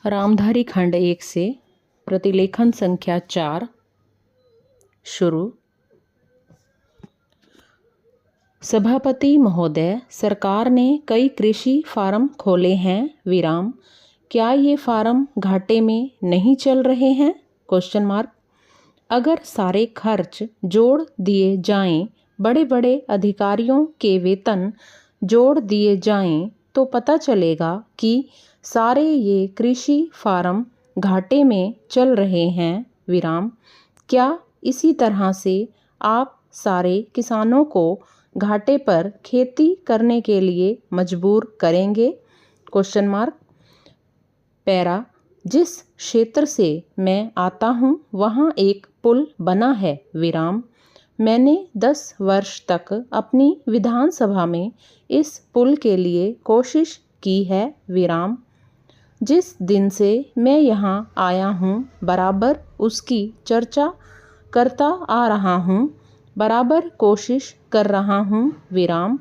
रामधारी खंड 1 से प्रतिलेखन संख्या 4 शुरू। सभापति महोदय, सरकार ने कई कृषि फार्म खोले हैं विराम। क्या ये फार्म घाटे में नहीं चल रहे हैं? Question mark. अगर सारे खर्च जोड़ दिए जाएं, बड़े बड़े अधिकारियों के वेतन जोड़ दिए जाएं, तो पता चलेगा कि सारे ये कृषि फार्म घाटे में चल रहे हैं विराम। क्या इसी तरह से आप सारे किसानों को घाटे पर खेती करने के लिए मजबूर करेंगे? Question mark. पैरा, जिस क्षेत्र से मैं आता हूँ वहाँ एक पुल बना है विराम। मैंने 10 वर्ष तक अपनी विधानसभा में इस पुल के लिए कोशिश की है विराम। जिस दिन से मैं यहाँ आया हूँ बराबर उसकी चर्चा करता आ रहा हूँ, बराबर कोशिश कर रहा हूँ विराम।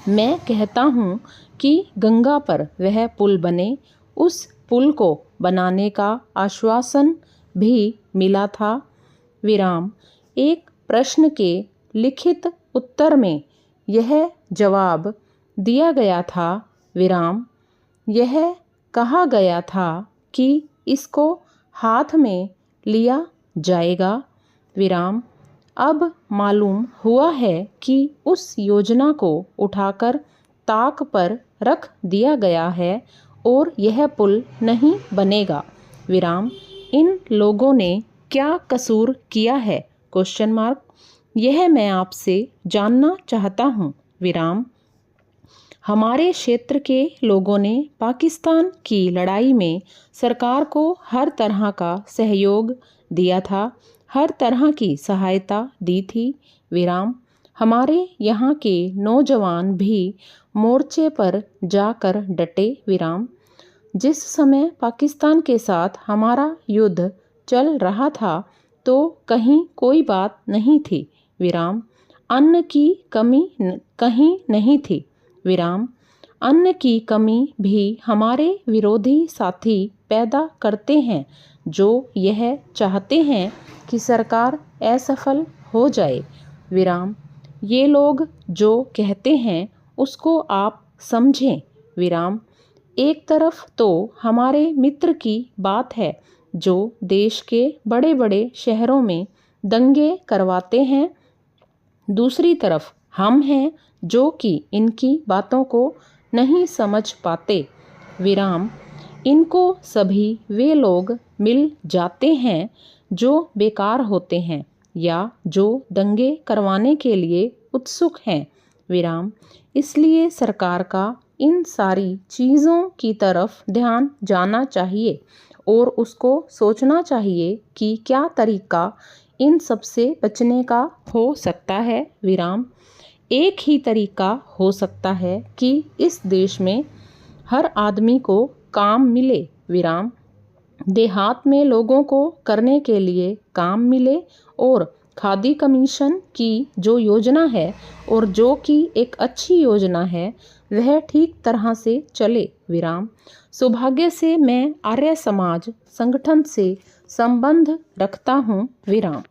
मैं कहता हूँ कि गंगा पर वह पुल बने। उस पुल को बनाने का आश्वासन भी मिला था विराम। एक प्रश्न के लिखित उत्तर में यह जवाब दिया गया था विराम। यह कहा गया था कि इसको हाथ में लिया जाएगा विराम। अब मालूम हुआ है कि उस योजना को उठाकर ताक पर रख दिया गया है और यह पुल नहीं बनेगा विराम। इन लोगों ने क्या कसूर किया है? Question mark. यह मैं आपसे जानना चाहता हूँ विराम। हमारे क्षेत्र के लोगों ने पाकिस्तान की लड़ाई में सरकार को हर तरह का सहयोग दिया था, हर तरह की सहायता दी थी विराम। हमारे यहाँ के नौजवान भी मोर्चे पर जाकर डटे विराम। जिस समय पाकिस्तान के साथ हमारा युद्ध चल रहा था तो कहीं कोई बात नहीं थी विराम। अन्न की कमी कहीं नहीं थी विराम। अन्न की कमी भी हमारे विरोधी साथी पैदा करते हैं, जो यह चाहते हैं कि सरकार असफल हो जाए विराम। ये लोग जो कहते हैं उसको आप समझें विराम। एक तरफ तो हमारे मित्र की बात है जो देश के बड़े बड़े शहरों में दंगे करवाते हैं, दूसरी तरफ हम हैं जो कि इनकी बातों को नहीं समझ पाते विराम। इनको सभी वे लोग मिल जाते हैं जो बेकार होते हैं या जो दंगे करवाने के लिए उत्सुक हैं विराम। इसलिए सरकार का इन सारी चीज़ों की तरफ ध्यान जाना चाहिए और उसको सोचना चाहिए कि क्या तरीका इन सब से बचने का हो सकता है विराम। एक ही तरीका हो सकता है कि इस देश में हर आदमी को काम मिले विराम। देहात में लोगों को करने के लिए काम मिले और खादी कमीशन की जो योजना है और जो कि एक अच्छी योजना है वह ठीक तरह से चले विराम। सौभाग्य से मैं आर्य समाज संगठन से संबंध रखता हूँ विराम।